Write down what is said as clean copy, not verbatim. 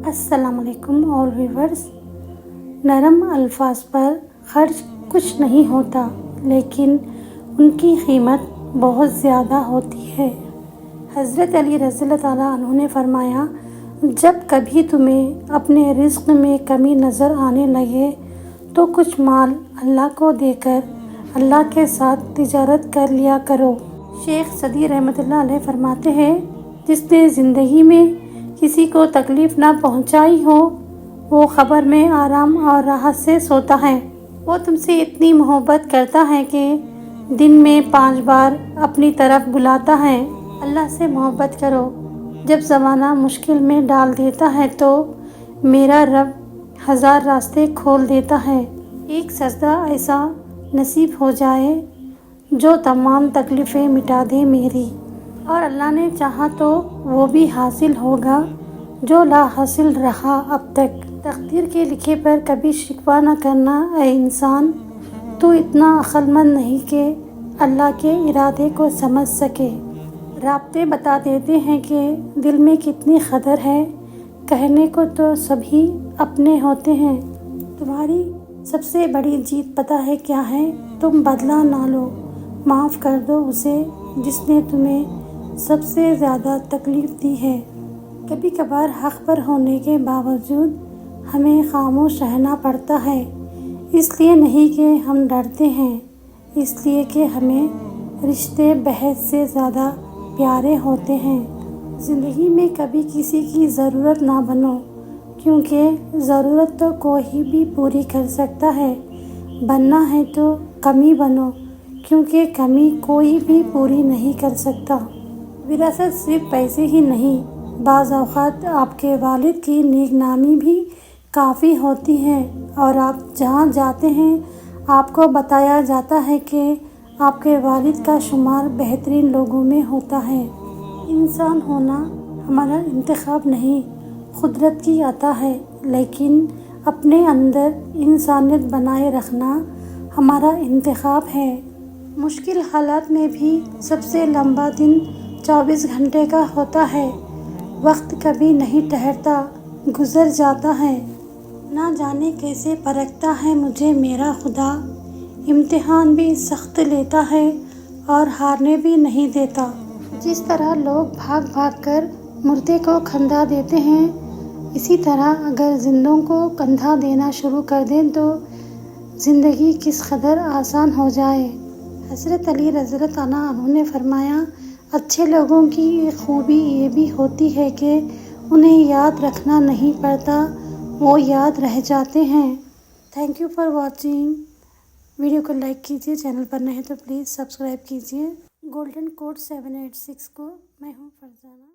السلام علیکم اور ویورز، نرم الفاظ پر خرچ کچھ نہیں ہوتا، لیکن ان کی قیمت بہت زیادہ ہوتی ہے۔ حضرت علی رضی اللہ تعالیٰ عنہ نے فرمایا، جب کبھی تمہیں اپنے رزق میں کمی نظر آنے لگے تو کچھ مال اللہ کو دے کر اللہ کے ساتھ تجارت کر لیا کرو۔ شیخ سعدی رحمۃ اللہ علیہ فرماتے ہیں، جس نے زندگی میں کسی کو تکلیف نہ پہنچائی ہو وہ قبر میں آرام اور راحت سے سوتا ہے۔ وہ تم سے اتنی محبت کرتا ہے کہ دن میں 5 بار اپنی طرف بلاتا ہے۔ اللہ سے محبت کرو۔ جب زمانہ مشکل میں ڈال دیتا ہے تو میرا رب 1000 راستے کھول دیتا ہے۔ ایک سجدہ ایسا نصیب ہو جائے جو تمام تکلیفیں مٹا دے میری، اور اللہ نے چاہا تو وہ بھی حاصل ہوگا جو لا حاصل رہا اب تک۔ تقدیر کے لکھے پر کبھی شکوہ نہ کرنا اے انسان، تو اتنا عقل مند نہیں کہ اللہ کے ارادے کو سمجھ سکے۔ رابطے بتا دیتے ہیں کہ دل میں کتنی قدر ہے، کہنے کو تو سبھی اپنے ہوتے ہیں۔ تمہاری سب سے بڑی جیت پتہ ہے کیا ہے؟ تم بدلہ نہ لو، معاف کر دو اسے جس نے تمہیں سب سے زیادہ تکلیف دی ہے۔ کبھی کبھار حق پر ہونے کے باوجود ہمیں خاموش رہنا پڑتا ہے، اس لیے نہیں کہ ہم ڈرتے ہیں، اس لیے کہ ہمیں رشتے بحث سے زیادہ پیارے ہوتے ہیں۔ زندگی میں کبھی کسی کی ضرورت نہ بنو، کیونکہ ضرورت تو کوئی بھی پوری کر سکتا ہے۔ بننا ہے تو کمی بنو، کیونکہ کمی کوئی بھی پوری نہیں کر سکتا۔ وراثت صرف پیسے ہی نہیں، بعض اوقات آپ کے والد کی نیک نامی بھی کافی ہوتی ہے، اور آپ جہاں جاتے ہیں آپ کو بتایا جاتا ہے کہ آپ کے والد کا شمار بہترین لوگوں میں ہوتا ہے۔ انسان ہونا ہمارا انتخاب نہیں، قدرت کی عطا ہے، لیکن اپنے اندر انسانیت بنائے رکھنا ہمارا انتخاب ہے۔ مشکل حالات میں بھی سب سے لمبا دن 24 گھنٹے کا ہوتا ہے۔ وقت کبھی نہیں ٹھہرتا، گزر جاتا ہے۔ نہ جانے کیسے پرکھتا ہے مجھے میرا خدا، امتحان بھی سخت لیتا ہے اور ہارنے بھی نہیں دیتا۔ جس طرح لوگ بھاگ بھاگ کر مردے کو کندھا دیتے ہیں، اسی طرح اگر زندوں کو کندھا دینا شروع کر دیں تو زندگی کس قدر آسان ہو جائے۔ حضرت علی رضی اللہ تعالیٰ عنہ نے فرمایا، اچھے لوگوں کی ایک خوبی یہ بھی ہوتی ہے کہ انہیں یاد رکھنا نہیں پڑتا، وہ یاد رہ جاتے ہیں۔ Thank you for watching. Video کو لائک کیجیے، چینل پر نئے ہیں تو پلیز سبسکرائب کیجیے۔ گولڈن کوڈ 786 کو میں ہوں فرزانہ۔